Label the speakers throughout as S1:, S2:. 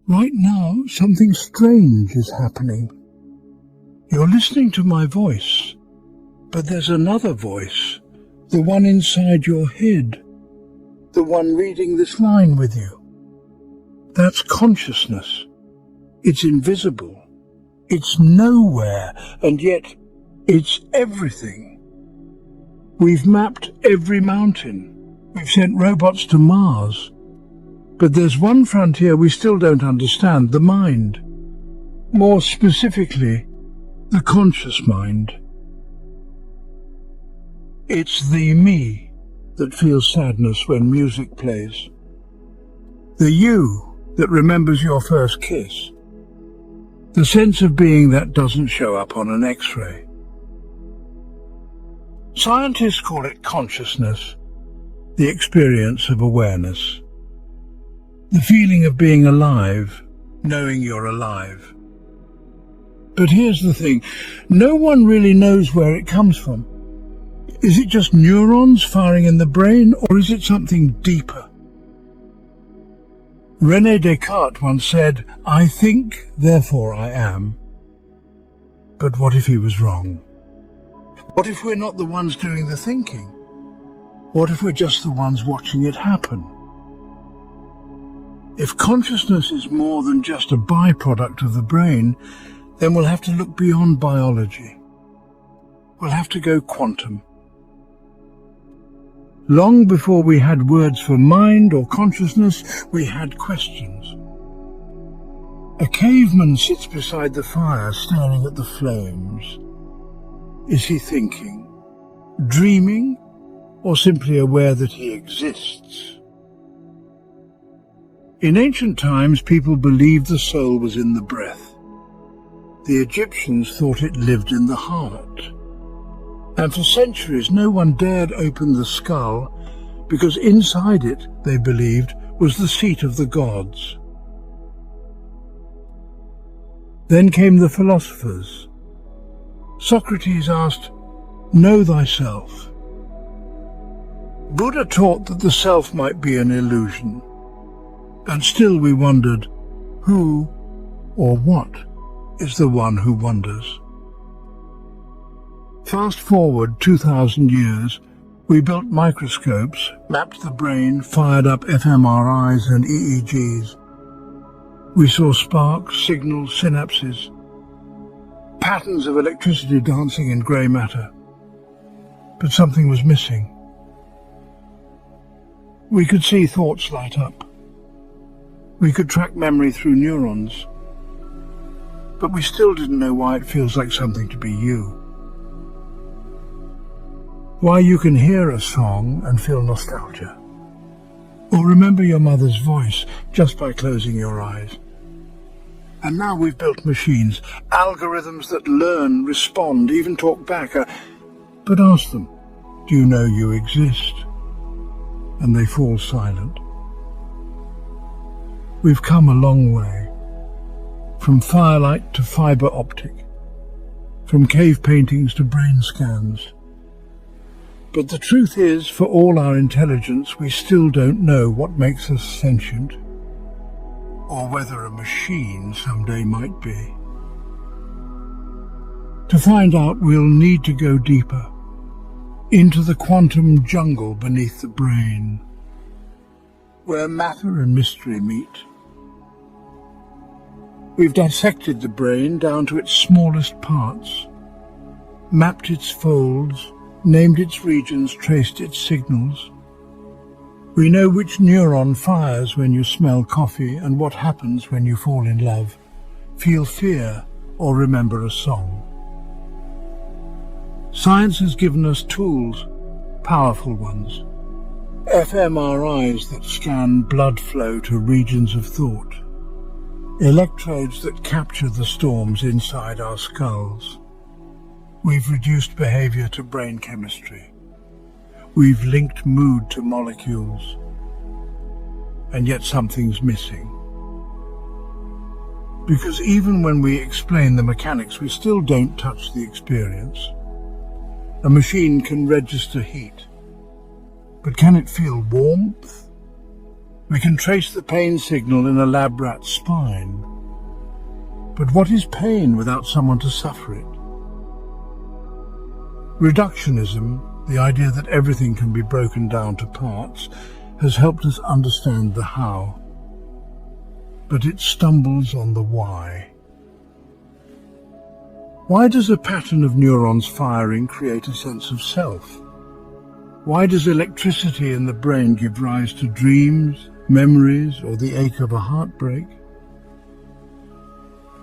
S1: Right now, something strange is happening. You're listening to my voice, but there's another voice, the one inside your head, the one reading this line with you. That's consciousness. It's invisible. It's nowhere, and yet it's everything. We've mapped every mountain. We've sent robots to Mars. But there's one frontier we still don't understand, the mind. More specifically, the conscious mind. It's the me that feels sadness when music plays. The you that remembers your first kiss. The sense of being that doesn't show up on an X-ray. Scientists call it consciousness, the experience of awareness. The feeling of being alive, knowing you're alive. But here's the thing, no one really knows where it comes from. Is it just neurons firing in the brain, or is it something deeper? René Descartes once said, "I think, therefore I am." But what if he was wrong? What if we're not the ones doing the thinking? What if we're just the ones watching it happen? If consciousness is more than just a byproduct of the brain, then we'll have to look beyond biology. We'll have to go quantum. Long before we had words for mind or consciousness, we had questions. A caveman sits beside the fire, staring at the flames. Is he thinking, dreaming, or simply aware that he exists? In ancient times, people believed the soul was in the breath. The Egyptians thought it lived in the heart. And for centuries, no one dared open the skull because inside it, they believed, was the seat of the gods. Then came the philosophers. Socrates asked, "Know thyself." Buddha taught that the self might be an illusion. And still we wondered, who or what is the one who wonders? Fast forward 2,000 years, we built microscopes, mapped the brain, fired up fMRIs and EEGs. We saw sparks, signals, synapses, patterns of electricity dancing in grey matter. But something was missing. We could see thoughts light up. We could track memory through neurons, but we still didn't know why it feels like something to be you. Why you can hear a song and feel nostalgia, or remember your mother's voice just by closing your eyes. And now we've built machines, algorithms that learn, respond, even talk back. But ask them, do you know you exist? And they fall silent. We've come a long way, from firelight to fibre optic, from cave paintings to brain scans. But the truth is, for all our intelligence, we still don't know what makes us sentient, or whether a machine someday might be. To find out, we'll need to go deeper, into the quantum jungle beneath the brain, where matter and mystery meet. We've dissected the brain down to its smallest parts, mapped its folds, named its regions, traced its signals. We know which neuron fires when you smell coffee and what happens when you fall in love, feel fear, or remember a song. Science has given us tools, powerful ones, fMRIs that scan blood flow to regions of thought, electrodes that capture the storms inside our skulls. We've reduced behavior to brain chemistry. We've linked mood to molecules. And yet something's missing. Because even when we explain the mechanics, we still don't touch the experience. A machine can register heat, but can it feel warmth? We can trace the pain signal in a lab rat's spine. But what is pain without someone to suffer it? Reductionism, the idea that everything can be broken down to parts, has helped us understand the how. But it stumbles on the why. Why does a pattern of neurons firing create a sense of self? Why does electricity in the brain give rise to dreams, memories, or the ache of a heartbreak?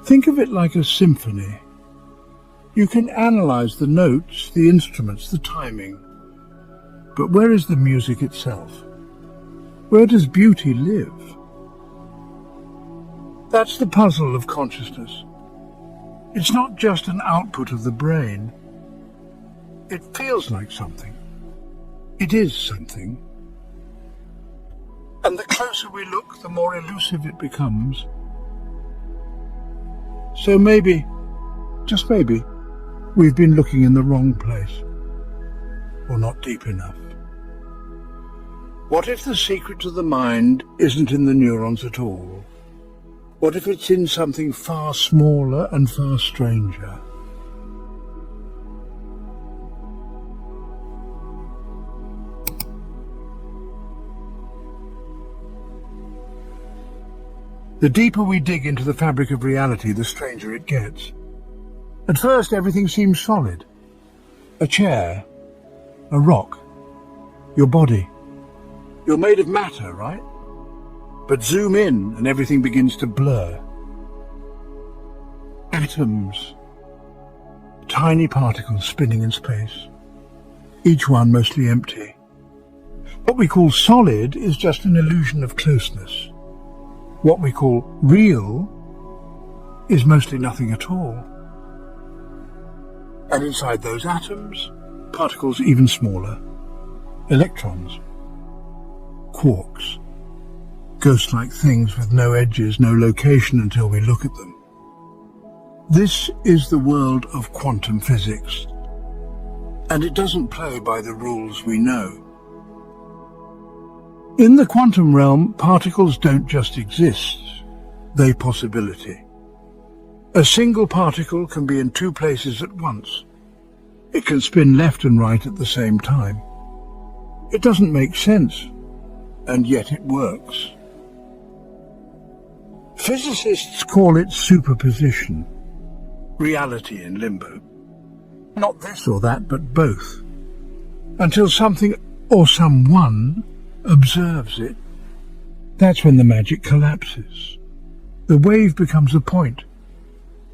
S1: Think of it like a symphony. You can analyze the notes, the instruments, the timing. But where is the music itself? Where does beauty live? That's the puzzle of consciousness. It's not just an output of the brain. It feels like something. It is something. And the closer we look, the more elusive it becomes. So maybe, just maybe, we've been looking in the wrong place, or not deep enough. What if the secret to the mind isn't in the neurons at all? What if it's in something far smaller and far stranger? The deeper we dig into the fabric of reality, the stranger it gets. At first, everything seems solid. A chair, a rock, your body. You're made of matter, right? But zoom in and everything begins to blur. Atoms, tiny particles spinning in space, each one mostly empty. What we call solid is just an illusion of closeness. What we call real is mostly nothing at all. And inside those atoms, particles even smaller, electrons, quarks, ghost-like things with no edges, no location until we look at them. This is the world of quantum physics, and it doesn't play by the rules we know. In the quantum realm, particles don't just exist, they possibility. A single particle can be in two places at once. It can spin left and right at the same time. It doesn't make sense, and yet it works. Physicists call it superposition, reality in limbo. Not this or that, but both. Until something or someone observes it. That's when the magic collapses. The wave becomes a point.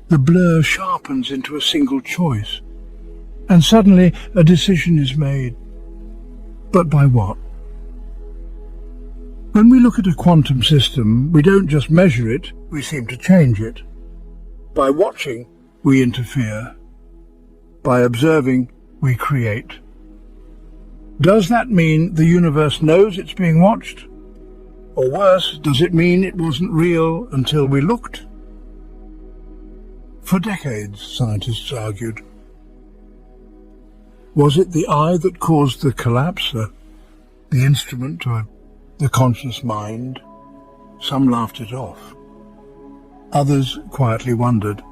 S1: The blur sharpens into a single choice. And suddenly a decision is made. But by what? When we look at a quantum system, we don't just measure it, we seem to change it. By watching, we interfere. By observing, we create. Does that mean the universe knows it's being watched? Or worse, does it mean it wasn't real until we looked? For decades, scientists argued. Was it the eye that caused the collapse, the instrument, or the conscious mind? Some laughed it off. Others quietly wondered.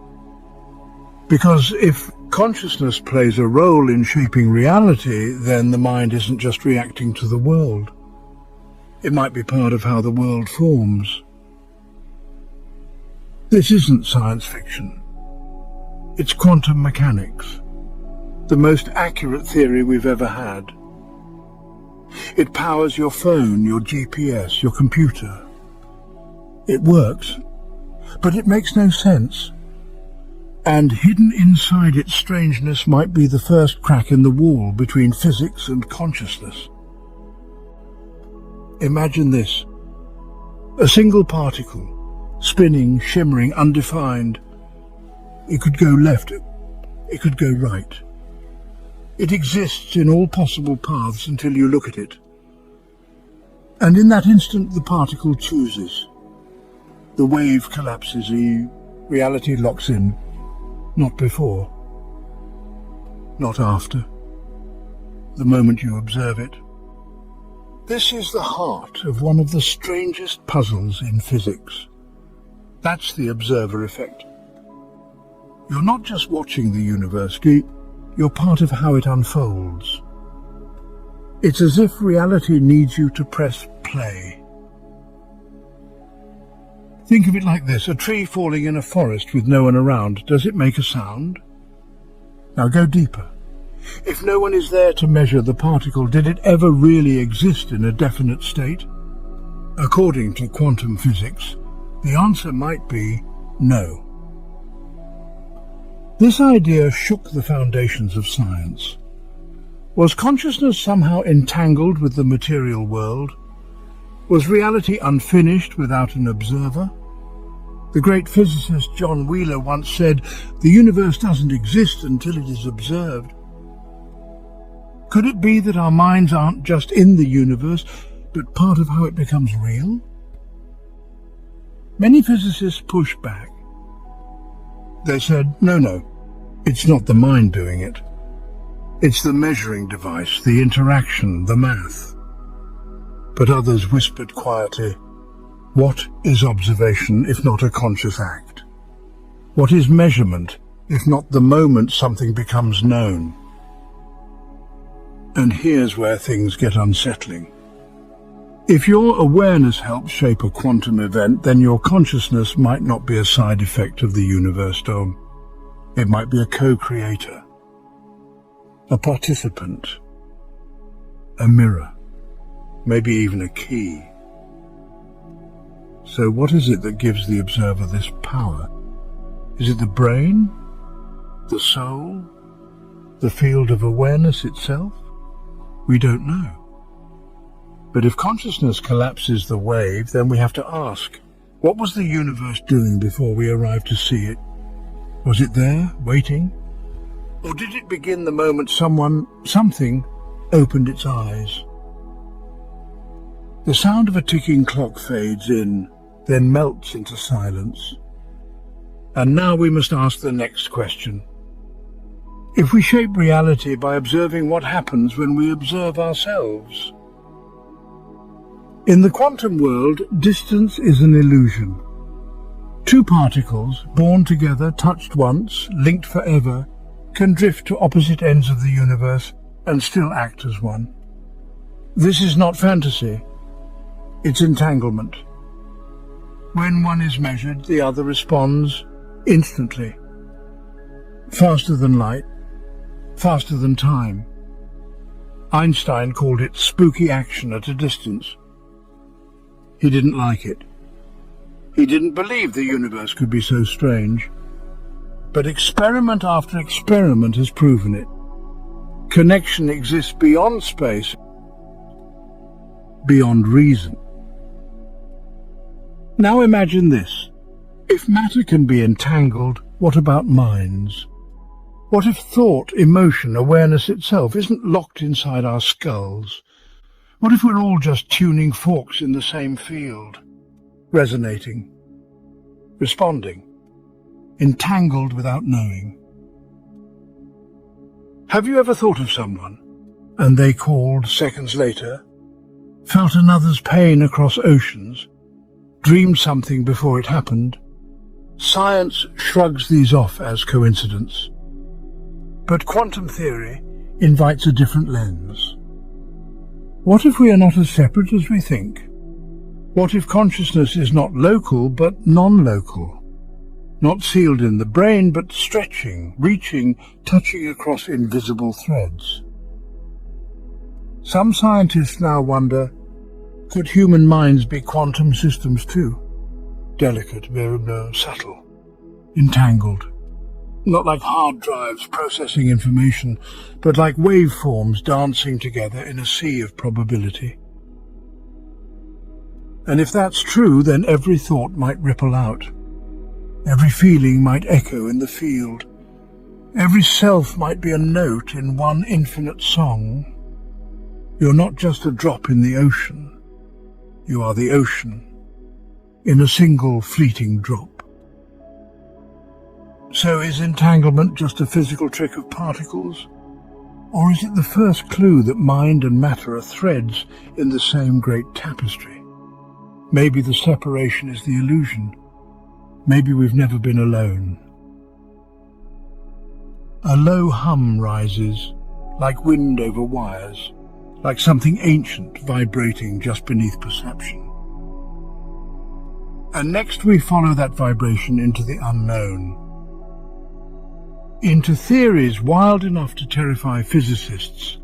S1: Because if consciousness plays a role in shaping reality, then the mind isn't just reacting to the world. It might be part of how the world forms. This isn't science fiction. It's quantum mechanics, the most accurate theory we've ever had. It powers your phone, your GPS, your computer. It works, but it makes no sense. And hidden inside its strangeness might be the first crack in the wall between physics and consciousness. Imagine this. A single particle, spinning, shimmering, undefined. It could go left, it could go right. It exists in all possible paths until you look at it. And in that instant, the particle chooses. The wave collapses, reality locks in. Not before, not after, the moment you observe it. This is the heart of one of the strangest puzzles in physics. That's the observer effect. You're not just watching the universe, you're part of how it unfolds. It's as if reality needs you to press play. Think of it like this: a tree falling in a forest with no one around. Does it make a sound? Now go deeper. If no one is there to measure the particle, did it ever really exist in a definite state? According to quantum physics, the answer might be no. This idea shook the foundations of science. Was consciousness somehow entangled with the material world? Was reality unfinished without an observer? The great physicist John Wheeler once said, "The universe doesn't exist until it is observed." Could it be that our minds aren't just in the universe, but part of how it becomes real? Many physicists pushed back. They said, no, it's not the mind doing it. It's the measuring device, the interaction, the math. But others whispered quietly, what is observation if not a conscious act? What is measurement if not the moment something becomes known? And here's where things get unsettling. If your awareness helps shape a quantum event, then your consciousness might not be a side effect of the universe dome. It might be a co-creator, a participant, a mirror, maybe even a key. So what is it that gives the observer this power? Is it the brain, the soul, the field of awareness itself? We don't know. But if consciousness collapses the wave, then we have to ask, what was the universe doing before we arrived to see it? Was it there, waiting? Or did it begin the moment something opened its eyes? The sound of a ticking clock fades in, then melts into silence. And now we must ask the next question. If we shape reality by observing what happens when we observe ourselves? In the quantum world, distance is an illusion. Two particles, born together, touched once, linked forever, can drift to opposite ends of the universe and still act as one. This is not fantasy. It's entanglement. When one is measured, the other responds instantly. Faster than light, faster than time. Einstein called it spooky action at a distance. He didn't like it. He didn't believe the universe could be so strange. But experiment after experiment has proven it. Connection exists beyond space, beyond reason. Now imagine this. If matter can be entangled, what about minds? What if thought, emotion, awareness itself isn't locked inside our skulls? What if we're all just tuning forks in the same field, resonating, responding, entangled without knowing? Have you ever thought of someone, and they called seconds later, felt another's pain across oceans, dreamed something before it happened? Science shrugs these off as coincidence. But quantum theory invites a different lens. What if we are not as separate as we think? What if consciousness is not local but non-local? Not sealed in the brain but stretching, reaching, touching across invisible threads. Some scientists now wonder, could human minds be quantum systems too? Delicate, subtle, entangled. Not like hard drives processing information, but like waveforms dancing together in a sea of probability. And if that's true, then every thought might ripple out. Every feeling might echo in the field. Every self might be a note in one infinite song. You're not just a drop in the ocean. You are the ocean in a single fleeting drop. So is entanglement just a physical trick of particles? Or is it the first clue that mind and matter are threads in the same great tapestry? Maybe the separation is the illusion. Maybe we've never been alone. A low hum rises, like wind over wires, like something ancient vibrating just beneath perception. And next we follow that vibration into the unknown, into theories wild enough to terrify physicists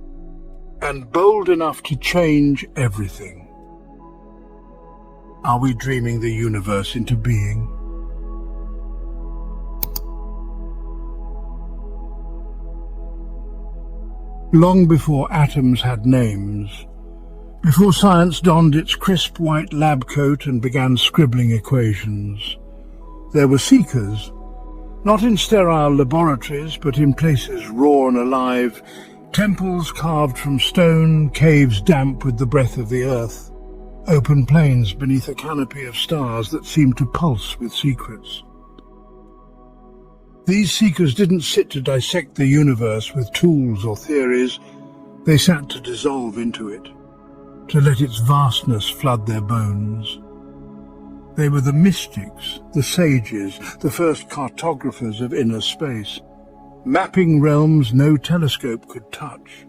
S1: and bold enough to change everything. Are we dreaming the universe into being? Long before atoms had names, before science donned its crisp white lab coat and began scribbling equations, there were seekers, not in sterile laboratories, but in places raw and alive, temples carved from stone, caves damp with the breath of the earth, open plains beneath a canopy of stars that seemed to pulse with secrets. These seekers didn't sit to dissect the universe with tools or theories. They sat to dissolve into it, to let its vastness flood their bones. They were the mystics, the sages, the first cartographers of inner space, mapping realms no telescope could touch.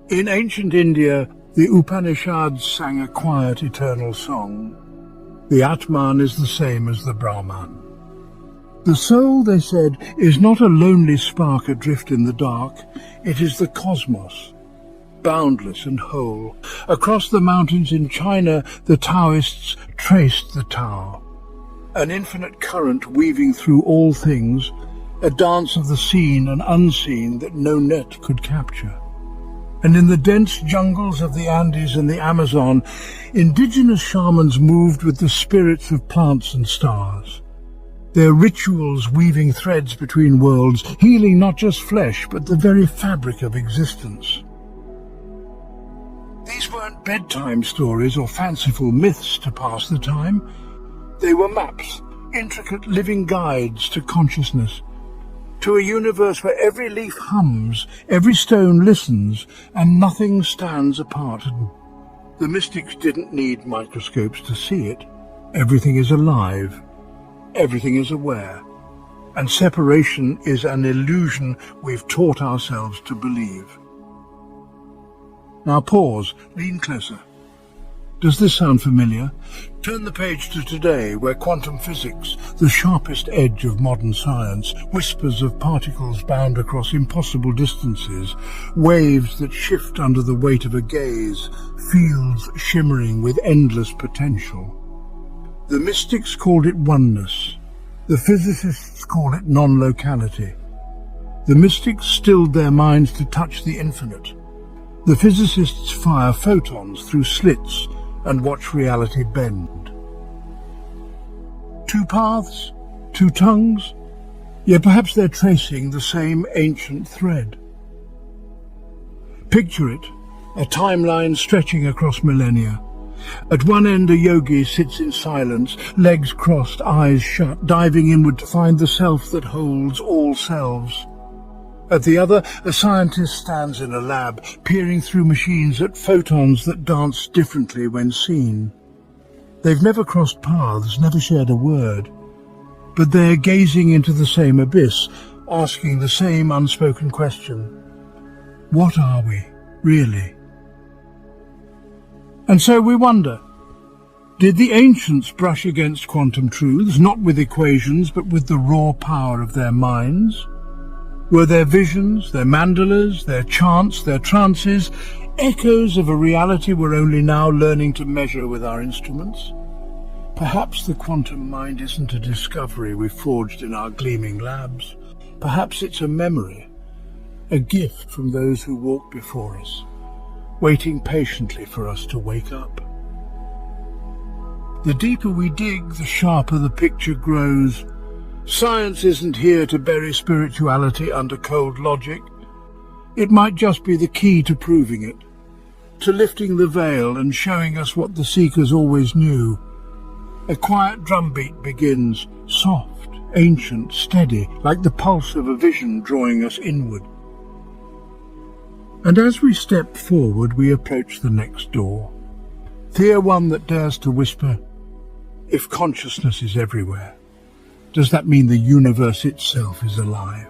S1: In ancient India, the Upanishads sang a quiet, eternal song. The Atman is the same as the Brahman. The soul, they said, is not a lonely spark adrift in the dark. It is the cosmos, boundless and whole. Across the mountains in China, the Taoists traced the Tao, an infinite current weaving through all things, a dance of the seen and unseen that no net could capture. And in the dense jungles of the Andes and the Amazon, indigenous shamans moved with the spirits of plants and stars, their rituals weaving threads between worlds, healing not just flesh, but the very fabric of existence. These weren't bedtime stories or fanciful myths to pass the time. They were maps, intricate living guides to consciousness, to a universe where every leaf hums, every stone listens, and nothing stands apart. The mystics didn't need microscopes to see it. Everything is alive. Everything is aware, and separation is an illusion we've taught ourselves to believe. Now pause, lean closer. Does this sound familiar? Turn the page to today, where quantum physics, the sharpest edge of modern science, whispers of particles bound across impossible distances, waves that shift under the weight of a gaze, fields shimmering with endless potential. The mystics called it oneness. The physicists call it non-locality. The mystics stilled their minds to touch the infinite. The physicists fire photons through slits and watch reality bend. Two paths, two tongues, yet perhaps they're tracing the same ancient thread. Picture it, a timeline stretching across millennia. At one end, a yogi sits in silence, legs crossed, eyes shut, diving inward to find the self that holds all selves. At the other, a scientist stands in a lab, peering through machines at photons that dance differently when seen. They've never crossed paths, never shared a word, but they're gazing into the same abyss, asking the same unspoken question. What are we, really? And so we wonder, did the ancients brush against quantum truths, not with equations, but with the raw power of their minds? Were their visions, their mandalas, their chants, their trances, echoes of a reality we're only now learning to measure with our instruments? Perhaps the quantum mind isn't a discovery we've forged in our gleaming labs. Perhaps it's a memory, a gift from those who walked before us, waiting patiently for us to wake up. The deeper we dig, the sharper the picture grows. Science isn't here to bury spirituality under cold logic. It might just be the key to proving it, to lifting the veil and showing us what the seekers always knew. A quiet drumbeat begins, soft, ancient, steady, like the pulse of a vision drawing us inward. And as we step forward, we approach the next door. Fear one that dares to whisper, if consciousness is everywhere, does that mean the universe itself is alive?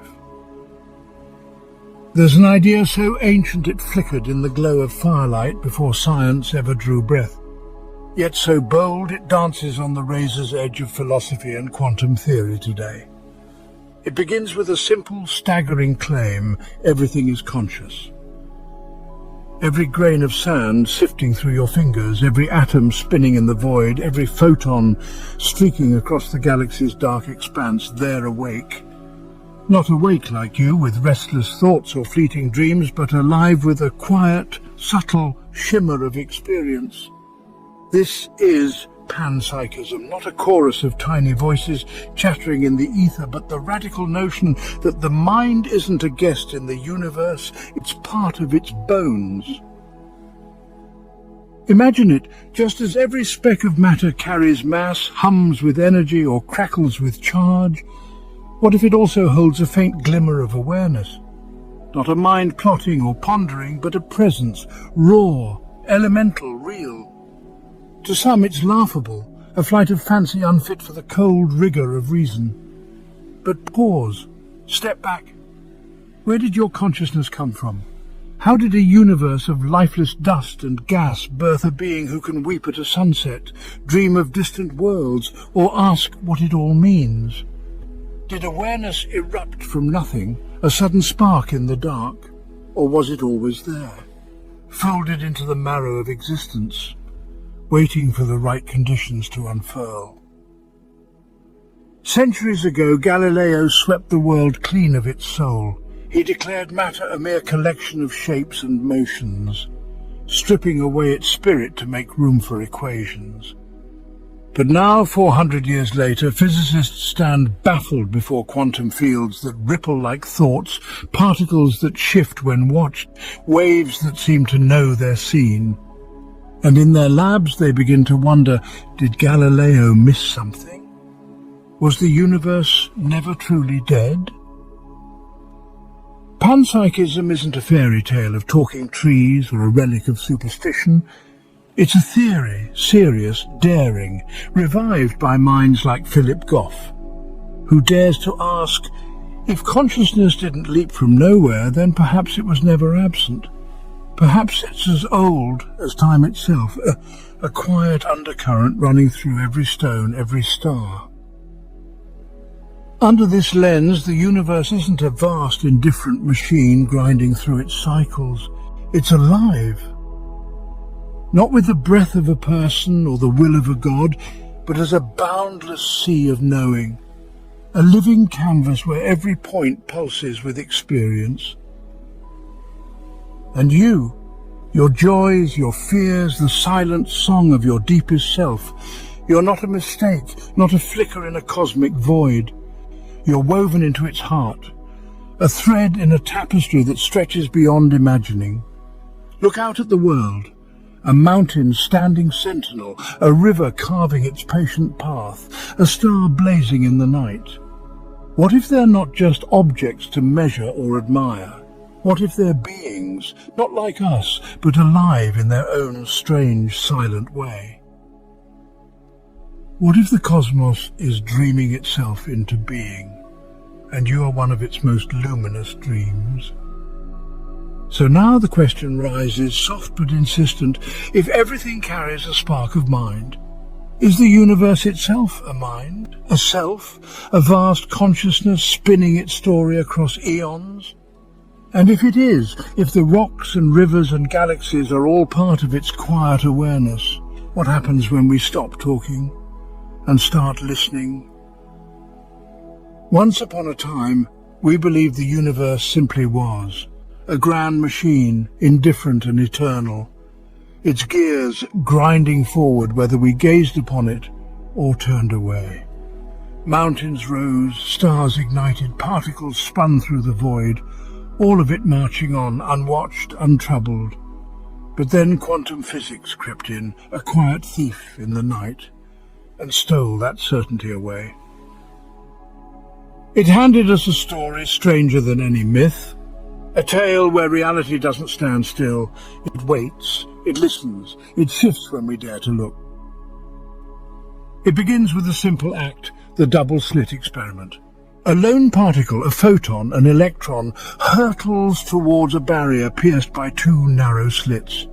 S1: There's an idea so ancient it flickered in the glow of firelight before science ever drew breath, yet so bold it dances on the razor's edge of philosophy and quantum theory today. It begins with a simple, staggering claim: everything is conscious. Every grain of sand sifting through your fingers, every atom spinning in the void, every photon streaking across the galaxy's dark expanse, they're awake. Not awake like you, with restless thoughts or fleeting dreams, but alive with a quiet, subtle shimmer of experience. This is panpsychism, not a chorus of tiny voices chattering in the ether, but the radical notion that the mind isn't a guest in the universe, it's part of its bones. Imagine it, just as every speck of matter carries mass, hums with energy, or crackles with charge, what if it also holds a faint glimmer of awareness? Not a mind plotting or pondering, but a presence, raw, elemental, real. To some it's laughable, a flight of fancy unfit for the cold rigour of reason. But pause, step back. Where did your consciousness come from? How did a universe of lifeless dust and gas birth a being who can weep at a sunset, dream of distant worlds, or ask what it all means? Did awareness erupt from nothing, a sudden spark in the dark? Or was it always there, folded into the marrow of existence, waiting for the right conditions to unfurl? Centuries ago, Galileo swept the world clean of its soul. He declared matter a mere collection of shapes and motions, stripping away its spirit to make room for equations. But now, 400 years later, physicists stand baffled before quantum fields that ripple like thoughts, particles that shift when watched, waves that seem to know they're seen. And in their labs they begin to wonder, did Galileo miss something? Was the universe never truly dead? Panpsychism isn't a fairy tale of talking trees or a relic of superstition. It's a theory, serious, daring, revived by minds like Philip Goff, who dares to ask, if consciousness didn't leap from nowhere, then perhaps it was never absent. Perhaps it's as old as time itself, a quiet undercurrent running through every stone, every star. Under this lens, the universe isn't a vast, indifferent machine grinding through its cycles. It's alive. Not with the breath of a person or the will of a god, but as a boundless sea of knowing, a living canvas where every point pulses with experience. And you, your joys, your fears, the silent song of your deepest self, you're not a mistake, not a flicker in a cosmic void. You're woven into its heart, a thread in a tapestry that stretches beyond imagining. Look out at the world, a mountain standing sentinel, a river carving its patient path, a star blazing in the night. What if they're not just objects to measure or admire? What if they're beings, not like us, but alive in their own strange, silent way? What if the cosmos is dreaming itself into being, and you are one of its most luminous dreams? So now the question rises, soft but insistent, if everything carries a spark of mind, is the universe itself a mind, a self, a vast consciousness spinning its story across eons? And if it is, if the rocks and rivers and galaxies are all part of its quiet awareness, what happens when we stop talking and start listening? Once upon a time, we believed the universe simply was, a grand machine, indifferent and eternal, its gears grinding forward whether we gazed upon it or turned away. Mountains rose, stars ignited, particles spun through the void, all of it marching on, unwatched, untroubled. But then quantum physics crept in, a quiet thief in the night, and stole that certainty away. It handed us a story stranger than any myth, A tale where reality doesn't stand still. It waits, it listens, it shifts when we dare to look. It begins with a simple act, the double-slit experiment. A lone particle, a photon, an electron, hurtles towards a barrier pierced by two narrow slits.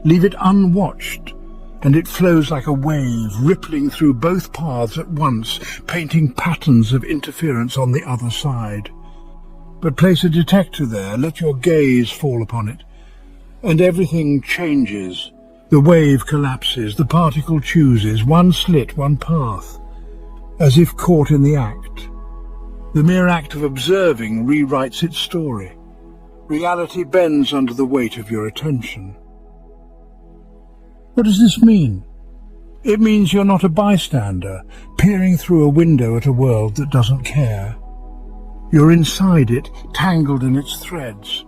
S1: Leave it unwatched, and it flows like a wave, rippling through both paths at once, painting patterns of interference on the other side. But place a detector there, let your gaze fall upon it, and everything changes. The wave collapses, the particle chooses, one slit, one path, as if caught in the act. The mere act of observing rewrites its story. Reality bends under the weight of your attention. What does this mean? It means you're not a bystander, peering through a window at a world that doesn't care. You're inside it, tangled in its threads.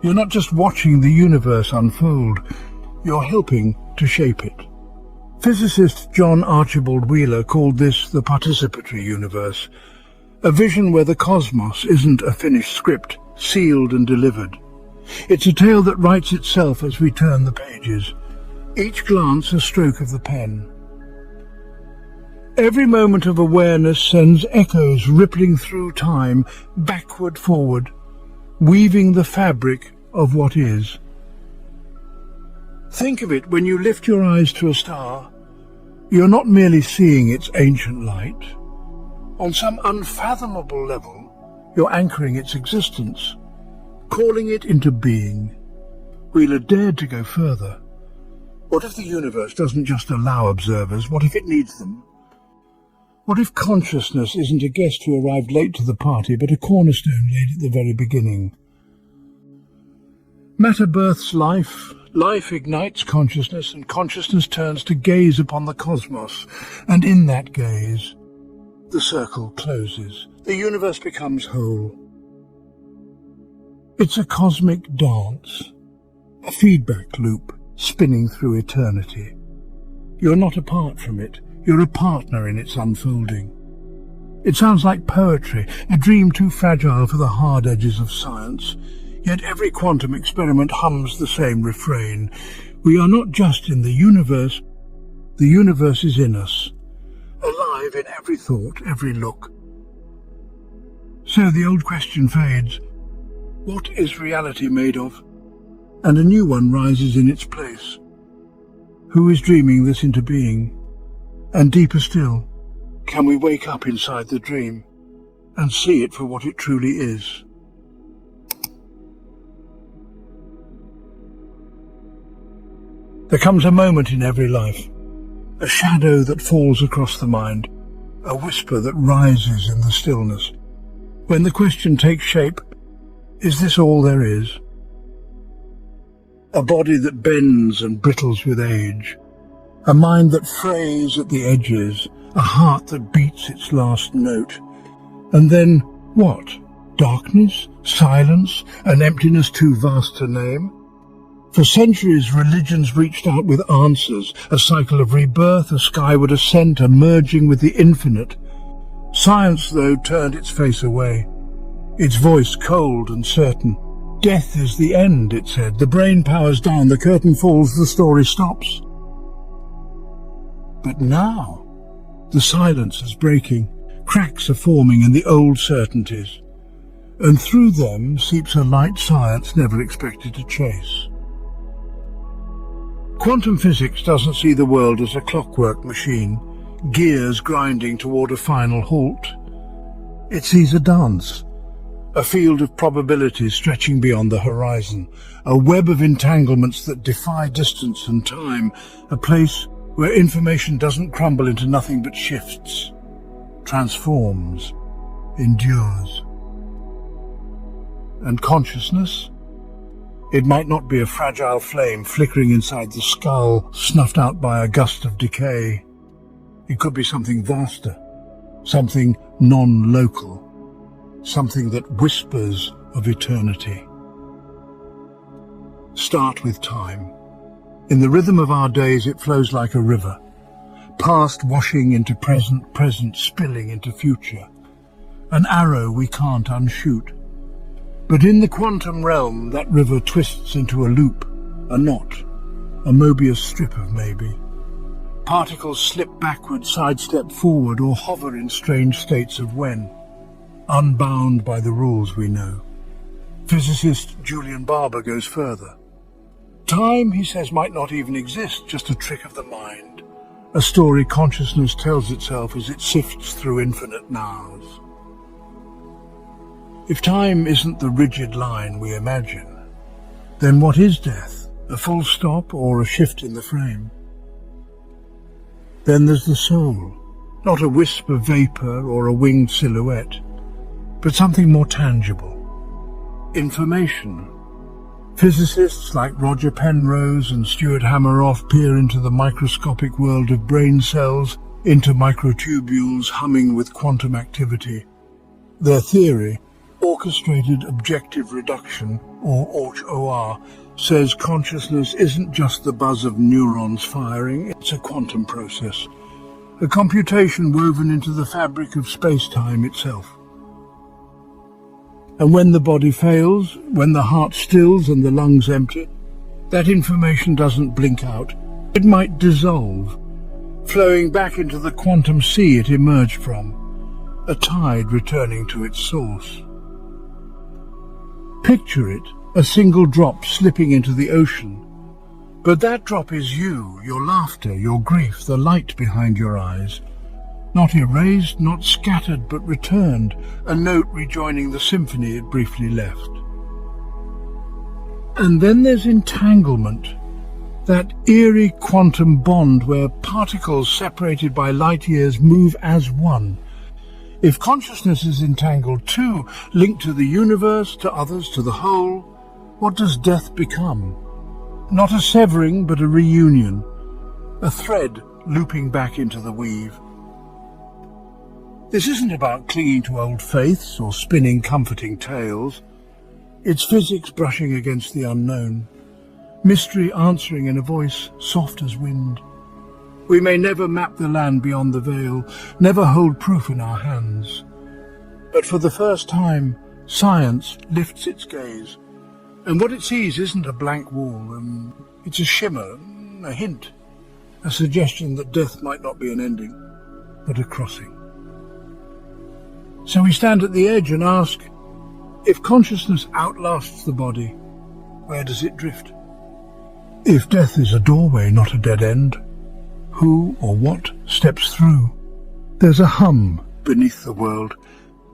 S1: You're not just watching the universe unfold, you're helping to shape it. Physicist John Archibald Wheeler called this the participatory universe, a vision where the cosmos isn't a finished script, sealed and delivered. It's a tale that writes itself as we turn the pages, each glance a stroke of the pen. Every moment of awareness sends echoes rippling through time, backward, forward, weaving the fabric of what is. Think of it when you lift your eyes to a star. You're not merely seeing its ancient light. On some unfathomable level, you're anchoring its existence, calling it into being. Wheeler dared to go further. What if the universe doesn't just allow observers? What if it needs them? What if consciousness isn't a guest who arrived late to the party, but a cornerstone laid at the very beginning? Matter births life, life ignites consciousness, and consciousness turns to gaze upon the cosmos, and in that gaze, the circle closes. The universe becomes whole. It's a cosmic dance, a feedback loop spinning through eternity. You're not apart from it. You're a partner in its unfolding. It sounds like poetry, a dream too fragile for the hard edges of science. Yet every quantum experiment hums the same refrain. We are not just in the universe is in us, alive in every thought, every look. So the old question fades. What is reality made of? And a new one rises in its place. Who is dreaming this into being? And deeper still, can we wake up inside the dream and see it for what it truly is? There comes a moment in every life, a shadow that falls across the mind, a whisper that rises in the stillness, when the question takes shape, is this all there is? A body that bends and brittles with age, a mind that frays at the edges, a heart that beats its last note. And then what? Darkness? Silence? An emptiness too vast to name? For centuries, religions reached out with answers, a cycle of rebirth, a skyward ascent, a merging with the infinite. Science, though, turned its face away, its voice cold and certain. Death is the end, it said. The brain powers down, the curtain falls, the story stops. But now, the silence is breaking, cracks are forming in the old certainties, and through them seeps a light science never expected to chase. Quantum physics doesn't see the world as a clockwork machine, gears grinding toward a final halt. It sees a dance, a field of probabilities stretching beyond the horizon, a web of entanglements that defy distance and time, a place where information doesn't crumble into nothing but shifts, transforms, endures. And consciousness? It might not be a fragile flame flickering inside the skull, snuffed out by a gust of decay. It could be something vaster, something non-local, something that whispers of eternity. Start with time. In the rhythm of our days, it flows like a river, past washing into present, present spilling into future, an arrow we can't unshoot. But in the quantum realm, that river twists into a loop, a knot, a Mobius strip of maybe. Particles slip backward, sidestep forward, or hover in strange states of when, unbound by the rules we know. Physicist Julian Barber goes further. Time, he says, might not even exist, just a trick of the mind, a story consciousness tells itself as it sifts through infinite nows. If time isn't the rigid line we imagine, then what is death? A full stop or a shift in the frame? Then there's the soul, not a wisp of vapor or a winged silhouette, but something more tangible. Information. Physicists like Roger Penrose and Stuart Hameroff peer into the microscopic world of brain cells, into microtubules humming with quantum activity. Their theory, orchestrated objective reduction, or OR, says consciousness isn't just the buzz of neurons firing, it's a quantum process, a computation woven into the fabric of space-time itself. And when the body fails, when the heart stills and the lungs empty, that information doesn't blink out. It might dissolve, flowing back into the quantum sea it emerged from, a tide returning to its source. Picture it, a single drop slipping into the ocean. But that drop is you, your laughter, your grief, the light behind your eyes. Not erased, not scattered, but returned, a note rejoining the symphony it briefly left. And then there's entanglement, that eerie quantum bond where particles separated by light years move as one. If consciousness is entangled too, linked to the universe, to others, to the whole, what does death become? Not a severing, but a reunion, a thread looping back into the weave. This isn't about clinging to old faiths or spinning comforting tales. It's physics brushing against the unknown, mystery answering in a voice soft as wind. We may never map the land beyond the veil, never hold proof in our hands. But for the first time, science lifts its gaze, and what it sees isn't a blank wall, it's a shimmer, a hint, a suggestion that death might not be an ending, but a crossing. So we stand at the edge and ask, if consciousness outlasts the body, where does it drift? If death is a doorway, not a dead end, who or what steps through? There's a hum beneath the world,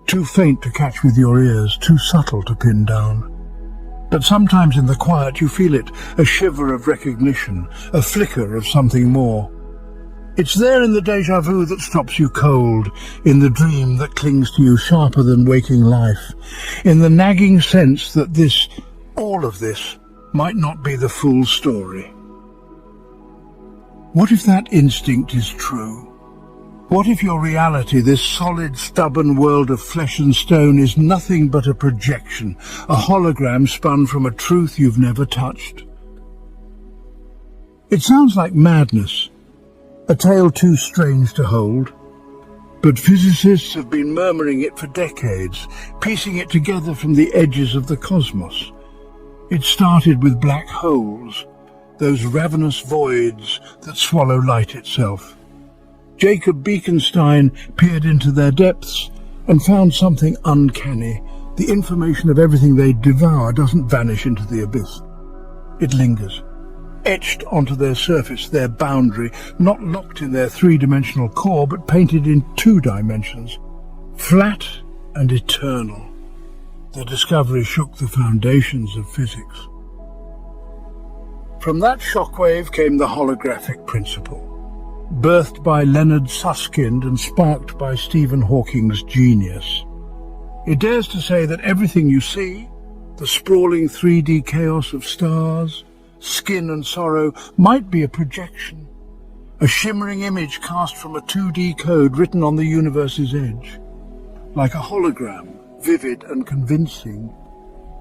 S1: too faint to catch with your ears, too subtle to pin down. But sometimes in the quiet you feel it, a shiver of recognition, a flicker of something more. It's there in the déjà vu that stops you cold, in the dream that clings to you sharper than waking life, in the nagging sense that this, all of this, might not be the full story. What if that instinct is true? What if your reality, this solid, stubborn world of flesh and stone, is nothing but a projection, a hologram spun from a truth you've never touched? It sounds like madness, a tale too strange to hold. But physicists have been murmuring it for decades, piecing it together from the edges of the cosmos. It started with black holes, those ravenous voids that swallow light itself. Jacob Beakenstein peered into their depths and found something uncanny. The information of everything they devour doesn't vanish into the abyss. It lingers, etched onto their surface, their boundary, not locked in their three-dimensional core, but painted in two dimensions, flat and eternal. The discovery shook the foundations of physics. From that shockwave came the holographic principle, birthed by Leonard Susskind and sparked by Stephen Hawking's genius. It dares to say that everything you see, the sprawling 3D chaos of stars, skin and sorrow, might be a projection, a shimmering image cast from a 2D code written on the universe's edge, like a hologram, vivid and convincing,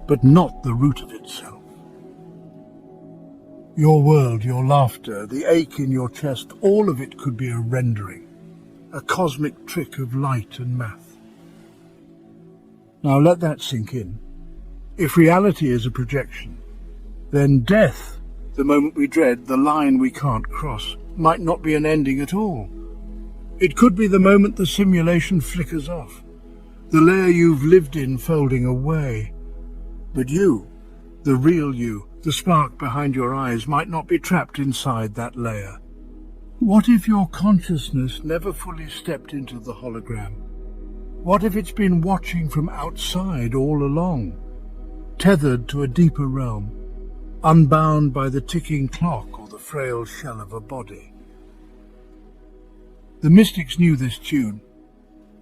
S1: but not the root of itself. Your world, your laughter, the ache in your chest, all of it could be a rendering, a cosmic trick of light and math. Now let that sink in. If reality is a projection, then death, the moment we dread, the line we can't cross, might not be an ending at all. It could be the moment the simulation flickers off, the layer you've lived in folding away. But you, the real you, the spark behind your eyes, might not be trapped inside that layer. What if your consciousness never fully stepped into the hologram? What if it's been watching from outside all along, tethered to a deeper realm, unbound by the ticking clock or the frail shell of a body? The mystics knew this tune.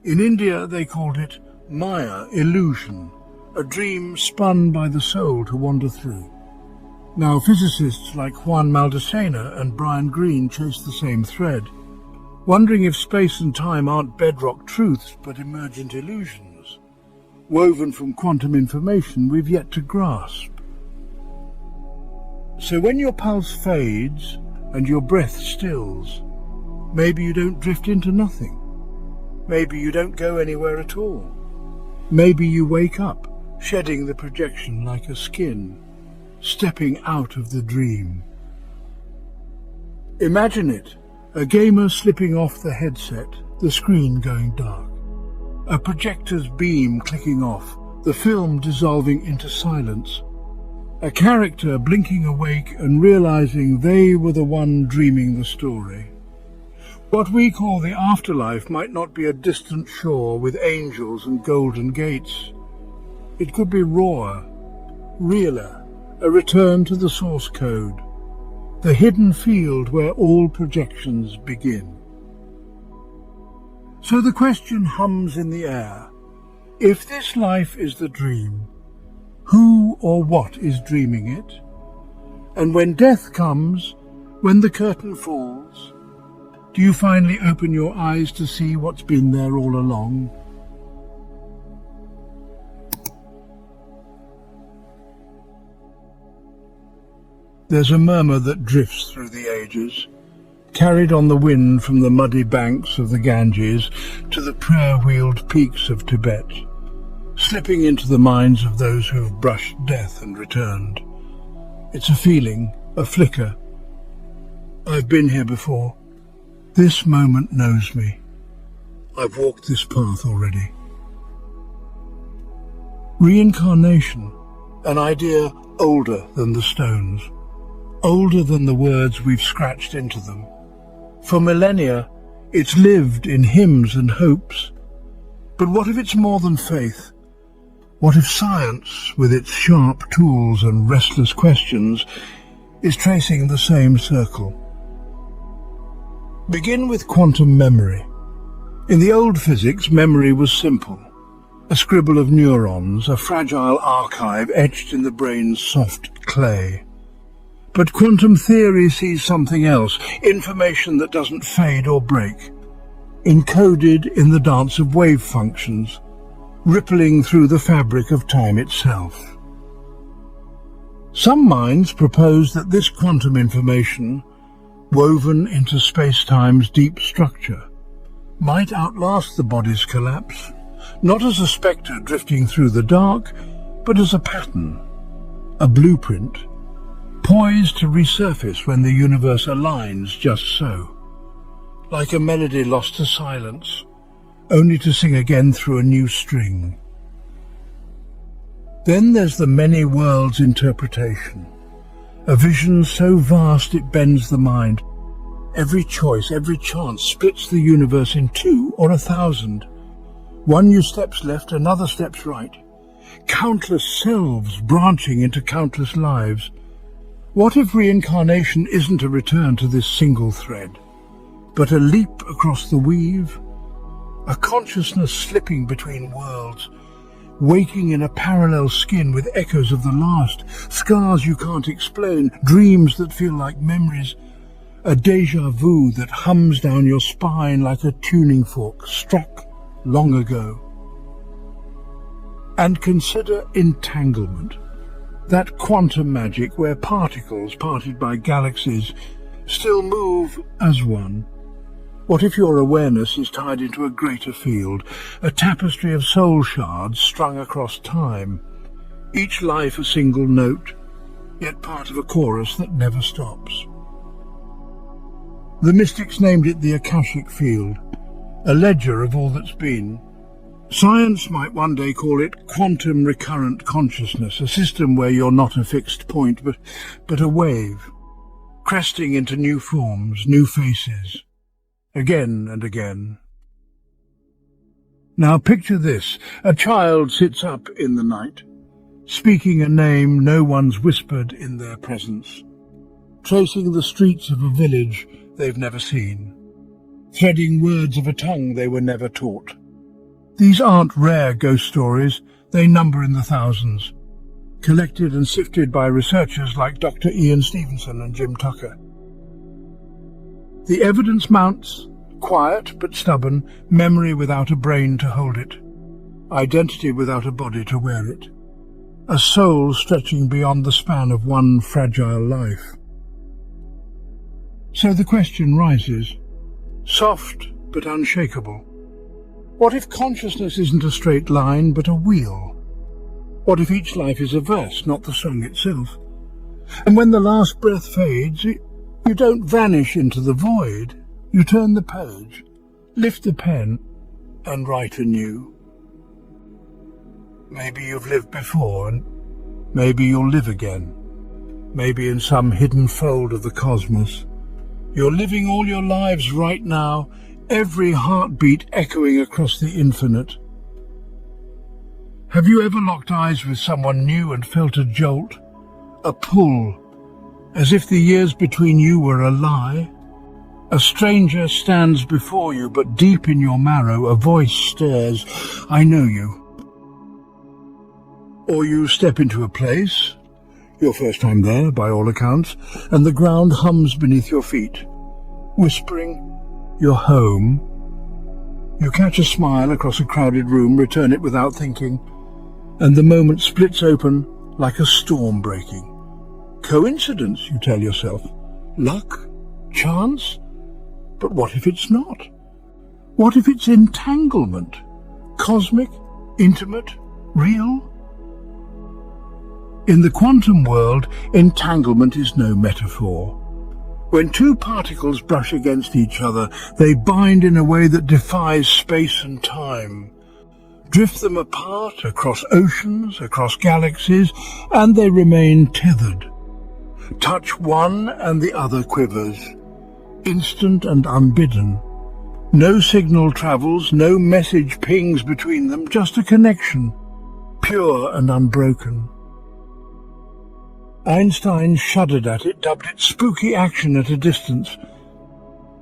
S1: In India they called it Maya, illusion, a dream spun by the soul to wander through. Now physicists like Juan Maldacena and Brian Greene chase the same thread, wondering if space and time aren't bedrock truths but emergent illusions, woven from quantum information we've yet to grasp. So when your pulse fades and your breath stills, maybe you don't drift into nothing. Maybe you don't go anywhere at all. Maybe you wake up, shedding the projection like a skin, stepping out of the dream. Imagine it, a gamer slipping off the headset, the screen going dark, a projector's beam clicking off, the film dissolving into silence, a character blinking awake and realizing they were the one dreaming the story. What we call the afterlife might not be a distant shore with angels and golden gates. It could be rawer, realer, a return to the source code, the hidden field where all projections begin. So the question hums in the air. If this life is the dream, who or what is dreaming it? And when death comes, when the curtain falls, do you finally open your eyes to see what's been there all along? There's a murmur that drifts through the ages, carried on the wind from the muddy banks of the Ganges to the prayer-wheeled peaks of Tibet, slipping into the minds of those who've brushed death and returned. It's a feeling, a flicker. I've been here before. This moment knows me. I've walked this path already. Reincarnation, an idea older than the stones, older than the words we've scratched into them. For millennia, it's lived in hymns and hopes. But what if it's more than faith? What if science, with its sharp tools and restless questions, is tracing the same circle? Begin with quantum memory. In the old physics, memory was simple. A scribble of neurons, a fragile archive etched in the brain's soft clay. But quantum theory sees something else, information that doesn't fade or break, encoded in the dance of wave functions, rippling through the fabric of time itself. Some minds propose that this quantum information, woven into space-time's deep structure, might outlast the body's collapse, not as a spectre drifting through the dark, but as a pattern, a blueprint, poised to resurface when the universe aligns just so, like a melody lost to silence, only to sing again through a new string. Then there's the many worlds interpretation, a vision so vast it bends the mind. Every choice, every chance splits the universe in 2 or 1,000. One new steps left, another steps right. Countless selves branching into countless lives. What if reincarnation isn't a return to this single thread, but a leap across the weave? A consciousness slipping between worlds, waking in a parallel skin with echoes of the last, scars you can't explain, dreams that feel like memories, a déjà vu that hums down your spine like a tuning fork struck long ago. And consider entanglement, that quantum magic where particles parted by galaxies still move as one. What if your awareness is tied into a greater field, a tapestry of soul shards strung across time, each life a single note, yet part of a chorus that never stops. The mystics named it the Akashic Field, a ledger of all that's been. Science might one day call it quantum recurrent consciousness, a system where you're not a fixed point, but a wave, cresting into new forms, new faces, again and again. Now picture this. A child sits up in the night, speaking a name no one's whispered in their presence, tracing the streets of a village they've never seen, threading words of a tongue they were never taught. These aren't rare ghost stories, they number in the thousands, collected and sifted by researchers like Dr. Ian Stevenson and Jim Tucker. The evidence mounts, quiet but stubborn, memory without a brain to hold it, identity without a body to wear it, a soul stretching beyond the span of one fragile life. So the question rises, soft but unshakable. What if consciousness isn't a straight line but a wheel? What if each life is a verse, not the song itself? And when the last breath fades, you don't vanish into the void. You turn the page, lift the pen, and write anew. Maybe you've lived before, and maybe you'll live again. Maybe in some hidden fold of the cosmos. You're living all your lives right now, every heartbeat echoing across the infinite. Have you ever locked eyes with someone new and felt a jolt, a pull, as if the years between you were a lie? A stranger stands before you, but deep in your marrow a voice stirs, I know you. Or you step into a place, your first time there by all accounts, and the ground hums beneath your feet, whispering, you're home. You catch a smile across a crowded room, return it without thinking, and the moment splits open like a storm breaking. Coincidence, you tell yourself. Luck? Chance? But what if it's not? What if it's entanglement? Cosmic? Intimate? Real? In the quantum world, entanglement is no metaphor. When two particles brush against each other, they bind in a way that defies space and time. Drift them apart across oceans, across galaxies, and they remain tethered. Touch one and the other quivers, instant and unbidden. No signal travels, no message pings between them, just a connection, pure and unbroken. Einstein shuddered at it, dubbed it spooky action at a distance.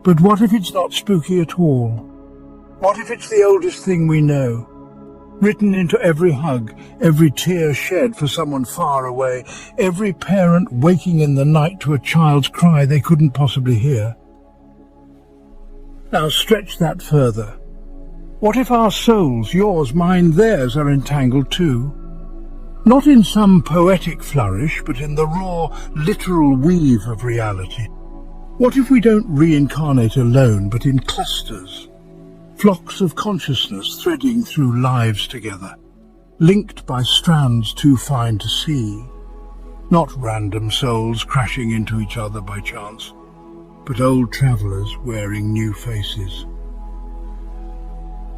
S1: But what if it's not spooky at all? What if it's the oldest thing we know? Written into every hug, every tear shed for someone far away, every parent waking in the night to a child's cry they couldn't possibly hear. Now stretch that further. What if our souls, yours, mine, theirs, are entangled too? Not in some poetic flourish, but in the raw, literal weave of reality. What if we don't reincarnate alone, but in clusters? Flocks of consciousness threading through lives together, linked by strands too fine to see. Not random souls crashing into each other by chance, but old travellers wearing new faces.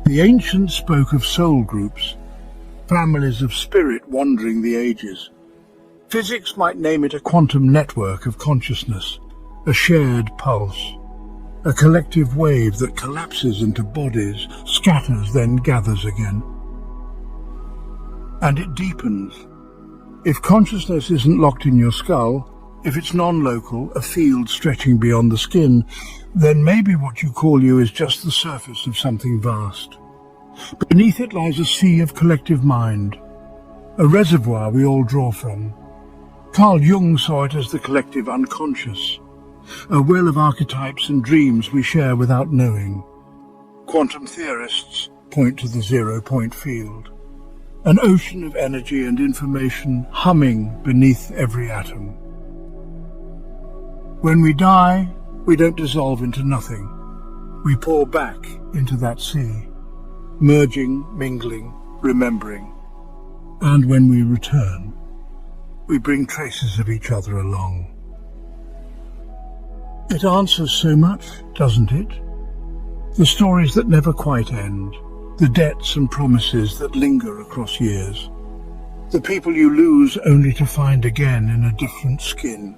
S1: The ancients spoke of soul groups, families of spirit wandering the ages. Physics might name it a quantum network of consciousness, a shared pulse, a collective wave that collapses into bodies, scatters, then gathers again. And it deepens. If consciousness isn't locked in your skull, if it's non-local, a field stretching beyond the skin, then maybe what you call you is just the surface of something vast. Beneath it lies a sea of collective mind, a reservoir we all draw from. Carl Jung saw it as the collective unconscious, a well of archetypes and dreams we share without knowing. Quantum theorists point to the zero-point field, an ocean of energy and information humming beneath every atom. When we die, we don't dissolve into nothing. We pour back into that sea, merging, mingling, remembering. And when we return, we bring traces of each other along. It answers so much, doesn't it? The stories that never quite end, the debts and promises that linger across years, the people you lose only to find again in a different skin.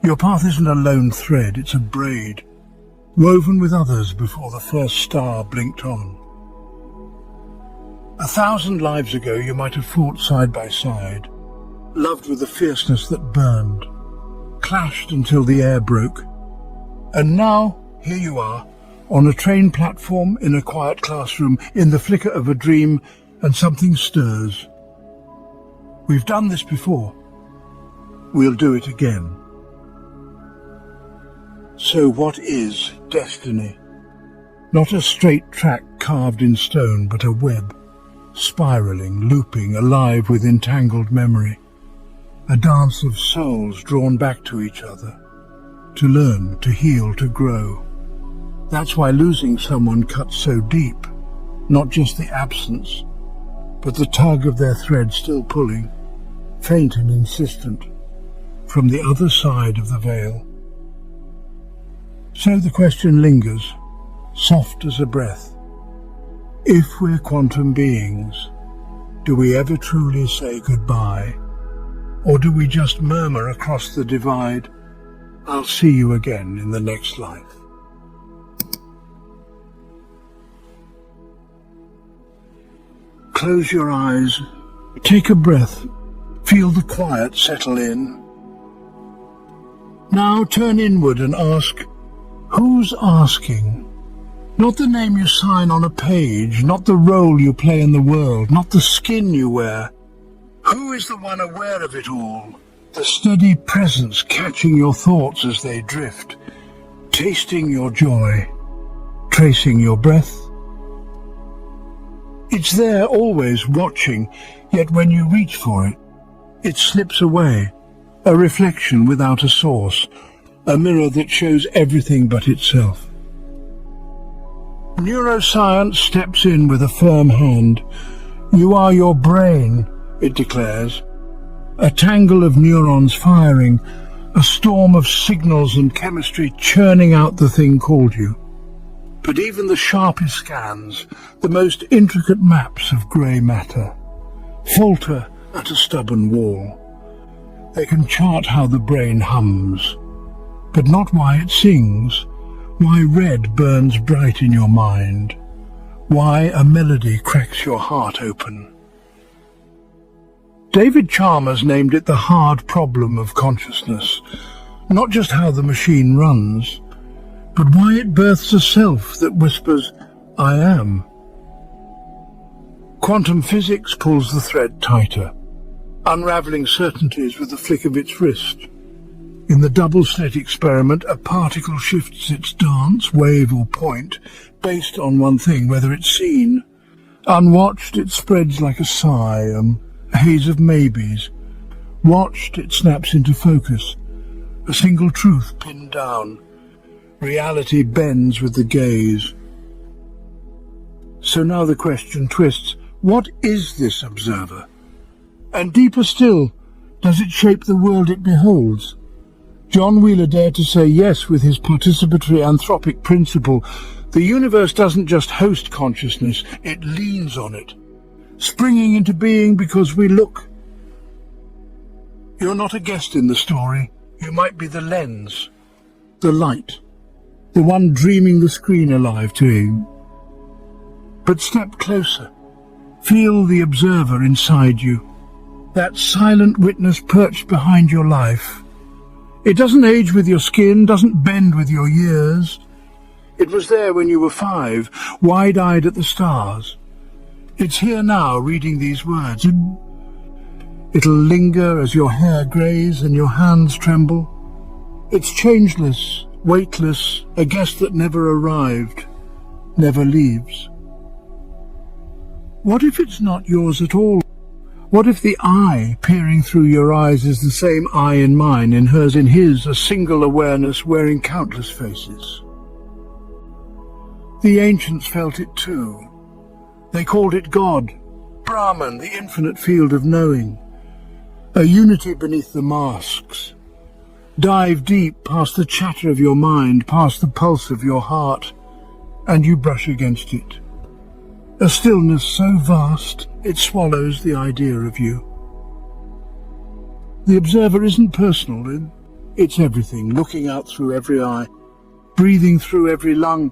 S1: Your path isn't a lone thread, it's a braid, woven with others before the first star blinked on. 1,000 lives ago you might have fought side by side, loved with a fierceness that burned, clashed until the air broke. And now, here you are, on a train platform, in a quiet classroom, in the flicker of a dream, and something stirs. We've done this before. We'll do it again. So what is destiny? Not a straight track carved in stone, but a web, spiraling, looping, alive with entangled memory. A dance of souls drawn back to each other, to learn, to heal, to grow. That's why losing someone cuts so deep, not just the absence, but the tug of their thread still pulling, faint and insistent, from the other side of the veil. So the question lingers, soft as a breath. If we're quantum beings, do we ever truly say goodbye? Or do we just murmur across the divide, "I'll see you again in the next life"? Close your eyes, take a breath, feel the quiet settle in. Now turn inward and ask, who's asking? Not the name you sign on a page, not the role you play in the world, not the skin you wear. Who is the one aware of it all? The steady presence catching your thoughts as they drift, tasting your joy, tracing your breath. It's there always watching, yet when you reach for it, it slips away, a reflection without a source, a mirror that shows everything but itself. Neuroscience steps in with a firm hand. You are your brain, it declares. A tangle of neurons firing, a storm of signals and chemistry churning out the thing called you. But even the sharpest scans, the most intricate maps of grey matter, falter at a stubborn wall. They can chart how the brain hums, but not why it sings, why red burns bright in your mind, why a melody cracks your heart open. David Chalmers named it the hard problem of consciousness, not just how the machine runs, but why it births a self that whispers, "I am." Quantum physics pulls the thread tighter, unraveling certainties with the flick of its wrist. In the double-slit experiment, a particle shifts its dance, wave or point, based on one thing, whether it's seen. Unwatched, it spreads like a sigh, a haze of maybes. Watched, it snaps into focus, a single truth pinned down. Reality bends with the gaze. So now the question twists, what is this observer? And deeper still, does it shape the world it beholds? John Wheeler dared to say yes with his participatory anthropic principle. The universe doesn't just host consciousness, it leans on it, springing into being because we look. You're not a guest in the story. You might be the lens, the light, the one dreaming the screen alive to you. But step closer. Feel the observer inside you, that silent witness perched behind your life. It doesn't age with your skin, doesn't bend with your years. It was there when you were 5, wide-eyed at the stars. It's here now, reading these words. It'll linger as your hair greys and your hands tremble. It's changeless, weightless, a guest that never arrived, never leaves. What if it's not yours at all? What if the eye peering through your eyes is the same eye in mine, in hers, in his, a single awareness wearing countless faces? The ancients felt it too. They called it God, Brahman, the infinite field of knowing, a unity beneath the masks. Dive deep past the chatter of your mind, past the pulse of your heart, and you brush against it. A stillness so vast it swallows the idea of you. The observer isn't personal, it's everything, looking out through every eye, breathing through every lung,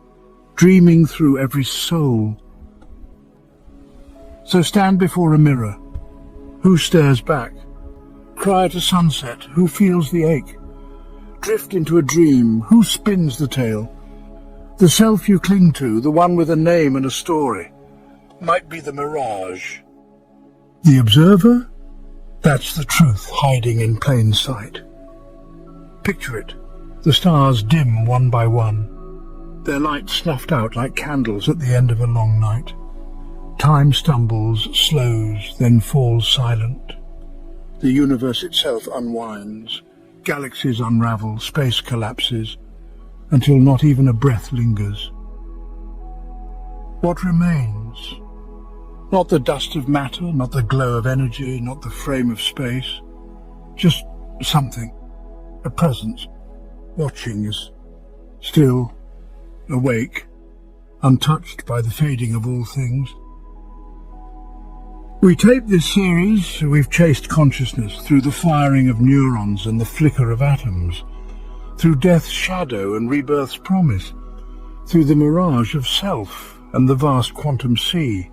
S1: dreaming through every soul. So stand before a mirror. Who stares back? Cry at a sunset. Who feels the ache? Drift into a dream. Who spins the tale? The self you cling to, the one with a name and a story, might be the mirage. The observer? That's the truth hiding in plain sight. Picture it. The stars dim one by one, their light snuffed out like candles at the end of a long night. Time stumbles, slows, then falls silent. The universe itself unwinds, galaxies unravel, space collapses, until not even a breath lingers. What remains? Not the dust of matter, not the glow of energy, not the frame of space. Just something, a presence, watching us, still, awake, untouched by the fading of all things. We tape this series, we've chased consciousness through the firing of neurons and the flicker of atoms, through death's shadow and rebirth's promise, through the mirage of self and the vast quantum sea.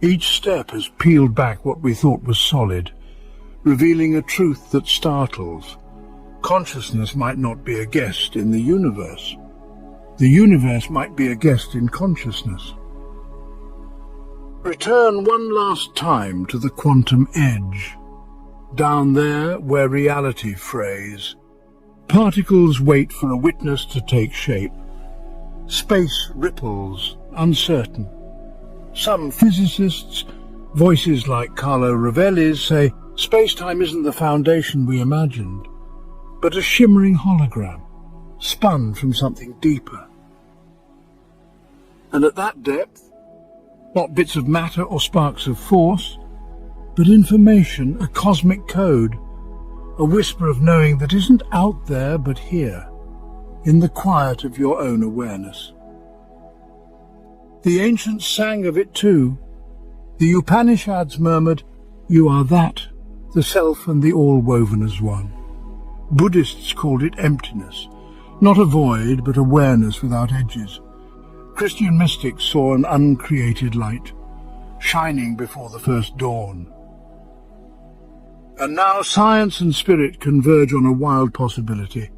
S1: Each step has peeled back what we thought was solid, revealing a truth that startles. Consciousness might not be a guest in the universe. The universe might be a guest in consciousness. Return one last time to the quantum edge, down there where reality frays. Particles wait for a witness to take shape. Space ripples, uncertain. Some physicists, voices like Carlo Rovelli's, say space-time isn't the foundation we imagined, but a shimmering hologram, spun from something deeper. And at that depth, not bits of matter or sparks of force, but information, a cosmic code, a whisper of knowing that isn't out there but here, in the quiet of your own awareness. The ancients sang of it too. The Upanishads murmured, "You are that, the self and the all woven as one." Buddhists called it emptiness, not a void but awareness without edges. Christian mystics saw an uncreated light, shining before the first dawn. And now science and spirit converge on a wild possibility.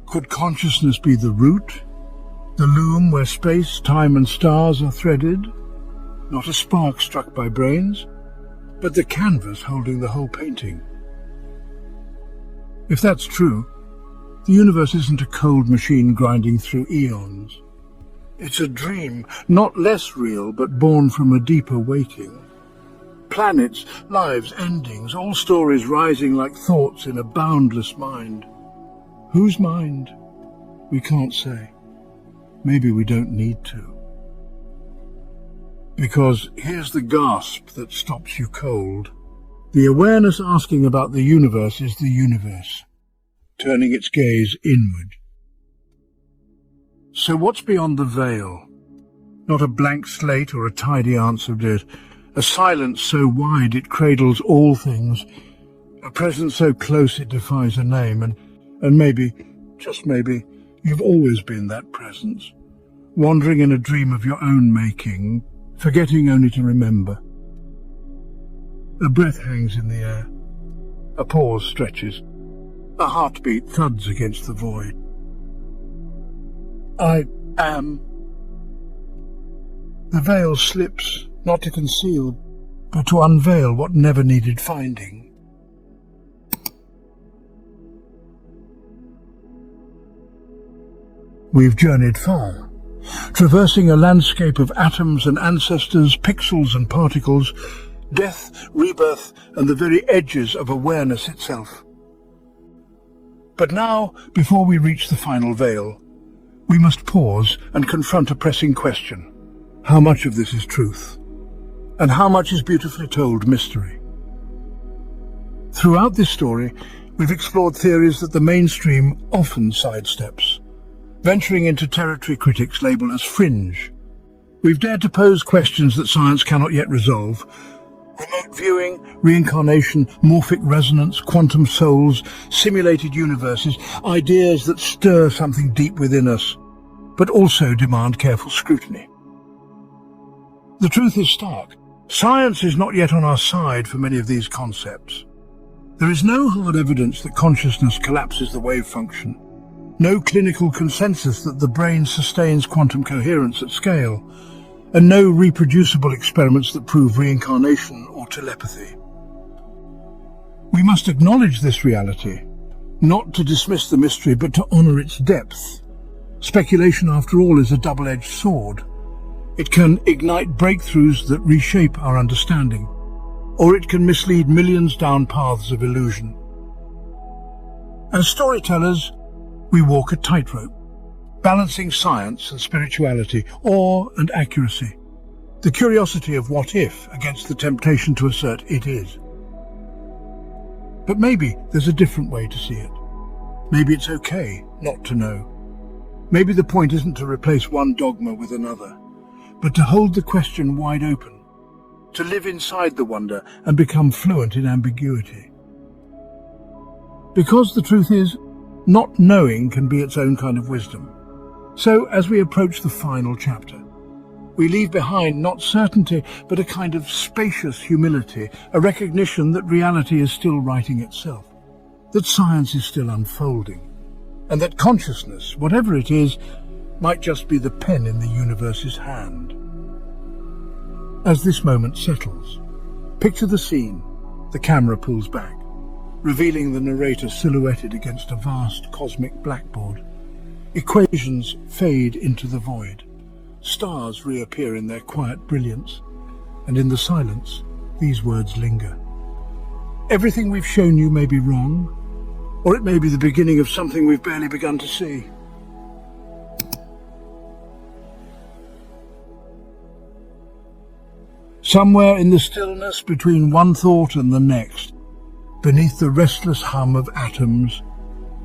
S1: Could consciousness be the root, the loom where space, time and stars are threaded? Not a spark struck by brains, but the canvas holding the whole painting. If that's true, the universe isn't a cold machine grinding through eons. It's a dream, not less real, but born from a deeper waking. Planets, lives, endings, all stories rising like thoughts in a boundless mind. Whose mind? We can't say. Maybe we don't need to. Because here's the gasp that stops you cold. The awareness asking about the universe is the universe, turning its gaze inward. So what's beyond the veil? Not a blank slate or a tidy answer bit, a silence so wide it cradles all things, a presence so close it defies a name, and maybe, just maybe, you've always been that presence, wandering in a dream of your own making, forgetting only to remember. A breath hangs in the air, a pause stretches, a heartbeat thuds against the void. I am. The veil slips, not to conceal, but to unveil what never needed finding. We've journeyed far, traversing a landscape of atoms and ancestors, pixels and particles, death, rebirth, and the very edges of awareness itself. But now, before we reach the final veil, we must pause and confront a pressing question. How much of this is truth? and how much is beautifully told mystery. Throughout this story, we've explored theories that the mainstream often sidesteps, venturing into territory critics label as fringe. We've dared to pose questions that science cannot yet resolve. Remote viewing, reincarnation, morphic resonance, quantum souls, simulated universes, ideas that stir something deep within us, but also demand careful scrutiny. The truth is stark. Science is not yet on our side for many of these concepts. There is no hard evidence that consciousness collapses the wave function, no clinical consensus that the brain sustains quantum coherence at scale, and no reproducible experiments that prove reincarnation or telepathy. We must acknowledge this reality, not to dismiss the mystery, but to honor its depth. Speculation, after all, is a double-edged sword. It can ignite breakthroughs that reshape our understanding, or it can mislead millions down paths of illusion. As storytellers, we walk a tightrope, balancing science and spirituality, awe and accuracy, the curiosity of what if against the temptation to assert it is. But maybe there's a different way to see it. Maybe it's okay not to know. Maybe the point isn't to replace one dogma with another, but to hold the question wide open, to live inside the wonder and become fluent in ambiguity. Because the truth is, not knowing can be its own kind of wisdom. So, as we approach the final chapter, we leave behind not certainty, but a kind of spacious humility, a recognition that reality is still writing itself, that science is still unfolding, and that consciousness, whatever it is, might just be the pen in the universe's hand. As this moment settles, picture the scene. The camera pulls back, revealing the narrator silhouetted against a vast cosmic blackboard. Equations fade into the void. Stars reappear in their quiet brilliance, and in the silence, these words linger. Everything we've shown you may be wrong, or it may be the beginning of something we've barely begun to see. Somewhere in the stillness between one thought and the next, beneath the restless hum of atoms,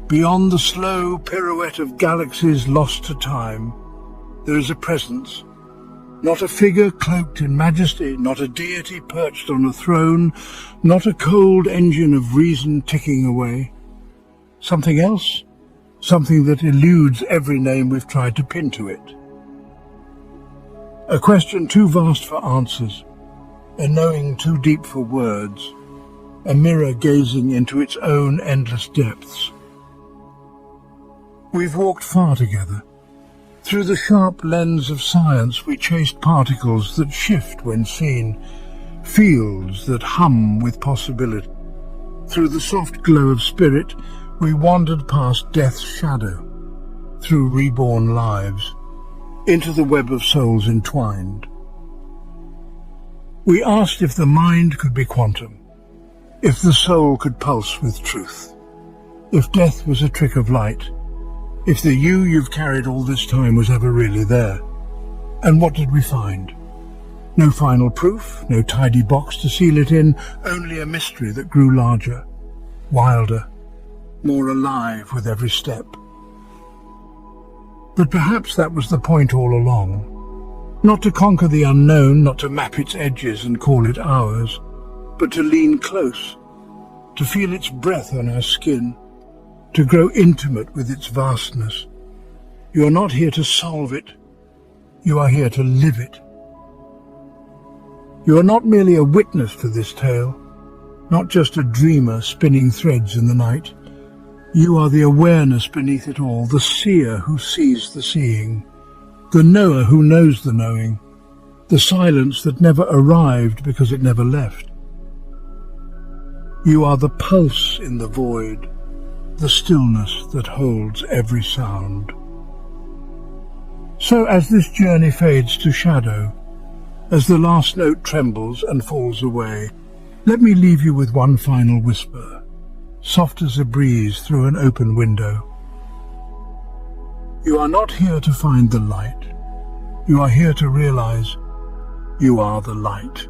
S1: beyond the slow pirouette of galaxies lost to time, there is a presence, not a figure cloaked in majesty, not a deity perched on a throne, not a cold engine of reason ticking away. Something else, something that eludes every name we've tried to pin to it. A question too vast for answers, a knowing too deep for words, a mirror gazing into its own endless depths. We've walked far together. Through the sharp lens of science, we chased particles that shift when seen, fields that hum with possibility. Through the soft glow of spirit, we wandered past death's shadow, through reborn lives, into the web of souls entwined. We asked if the mind could be quantum, if the soul could pulse with truth, if death was a trick of light, if the you you've carried all this time was ever really there. And what did we find? No final proof, no tidy box to seal it in, only a mystery that grew larger, wilder, more alive with every step. But perhaps that was the point all along. Not to conquer the unknown, not to map its edges and call it ours, but to lean close, to feel its breath on our skin, to grow intimate with its vastness. You are not here to solve it, you are here to live it. You are not merely a witness to this tale, not just a dreamer spinning threads in the night. You are the awareness beneath it all, the seer who sees the seeing, the knower who knows the knowing, the silence that never arrived because it never left. You are the pulse in the void, the stillness that holds every sound. So as this journey fades to shadow, as the last note trembles and falls away, let me leave you with one final whisper, soft as a breeze through an open window. You are not here to find the light. You are here to realize you are the light.